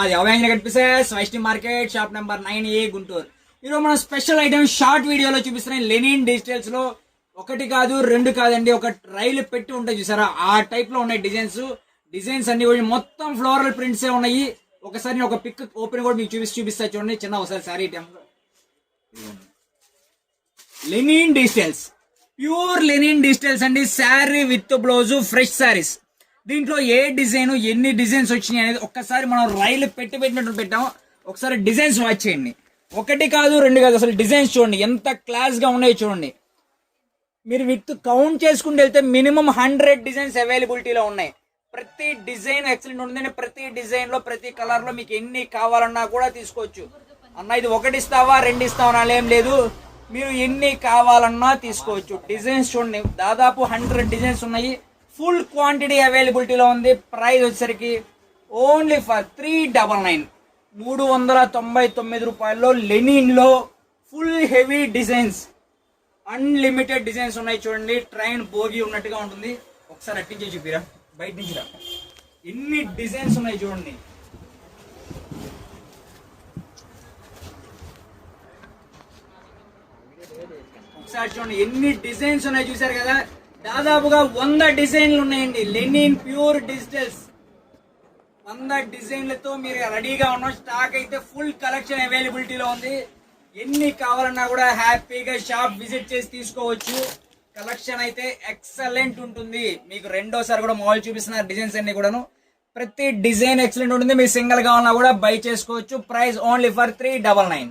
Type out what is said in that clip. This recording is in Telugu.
అది అవయాంజన కనిపిసెస్ Vaishnavi market shop number 9A Guntur. ఈరోజు మనం స్పెషల్ ఐటమ్ షార్ట్ వీడియోలో చూపిస్తున్నాయి. లెనిన్ డిజిటల్స్ లో ఒకటి కాదు రెండు కాదండి, ఒక రైలు పెట్టి ఉంటాయి చూసారా, ఆ టైప్ లో ఉన్నాయి డిజైన్స్ అన్ని కూడా మొత్తం ఫ్లోరల్ ప్రింట్స్ ఉన్నాయి. ఒకసారి ఒక పిక్ ఓపెన్ కూడా మీకు చూపిస్తా చూడండి. చిన్న ఒకసారి sorry linen digitals, pure linen digitals అండి. Sari with blouse, fresh saris. దీంట్లో ఏ డిజైన్ ఎన్ని డిజైన్స్ వచ్చినాయి అనేది ఒక్కసారి మనం రైలు పెట్టినట్టు పెట్టాము. ఒకసారి డిజైన్స్ వాచ్ చేయండి. ఒకటి కాదు రెండు కాదు, అసలు డిజైన్స్ చూడండి ఎంత క్లాస్ గా ఉన్నాయో చూడండి. మీరు విత్ కౌంట్ చేసుకుంటూ వెళ్తే మినిమం 100 డిజైన్స్ అవైలబిలిటీలో ఉన్నాయి. ప్రతి డిజైన్ ఎక్సలెంట్ ఉంటుందండి. ప్రతి డిజైన్ లో ప్రతి కలర్ లో మీకు ఎన్ని కావాలన్నా కూడా తీసుకోవచ్చు. అన్న ఇది ఒకటి ఇస్తావా రెండు ఇస్తావా ఏం లేదు, మీరు ఎన్ని కావాలన్నా తీసుకోవచ్చు. డిజైన్స్ చూడండి, దాదాపు 100 డిజైన్స్ ఉన్నాయి. ఫుల్ క్వాంటిటీ అవైలబిలిటీలో ఉంది. ప్రైస్ వచ్చేసరికి ఓన్లీ ఫర్ 399 399 రూపాయల్లో లెనిన్ లో full heavy designs, unlimited designs ఉన్నాయి చూడండి. ట్రైన్ బోగి ఉన్నట్టుగా ఉంటుంది. ఒకసారి అట్టించే చూపిరా, బయట నుంచి రా. ఎన్ని డిజైన్స్ ఉన్నాయి చూడండి. ఒకసారి చూడండి ఎన్ని డిజైన్స్ ఉన్నాయి, చూసారు కదా. దాదాపుగా 100 డిజైన్లు ఉన్నాయండి. లెనిన్ ప్యూర్ డిజిటల్స్ 100 డిజైన్లతో మీరు రెడీగా ఉన్న స్టాక్ అయితే ఫుల్ కలెక్షన్ అవైలబిలిటీలో ఉంది. ఎన్ని కావాలన్నా కూడా హ్యాపీగా షాప్ విజిట్ చేసి తీసుకోవచ్చు. కలెక్షన్ అయితే ఎక్సలెంట్ ఉంటుంది. మీకు రెండోసారి కూడా మాల్ చూపిస్తున్నారు డిజైన్స్ అన్ని కూడాను. ప్రతి డిజైన్ ఎక్సలెంట్ ఉంటుంది. మీరు సింగిల్ గా ఉన్నా కూడా బై చేసుకోవచ్చు. Price only for 399.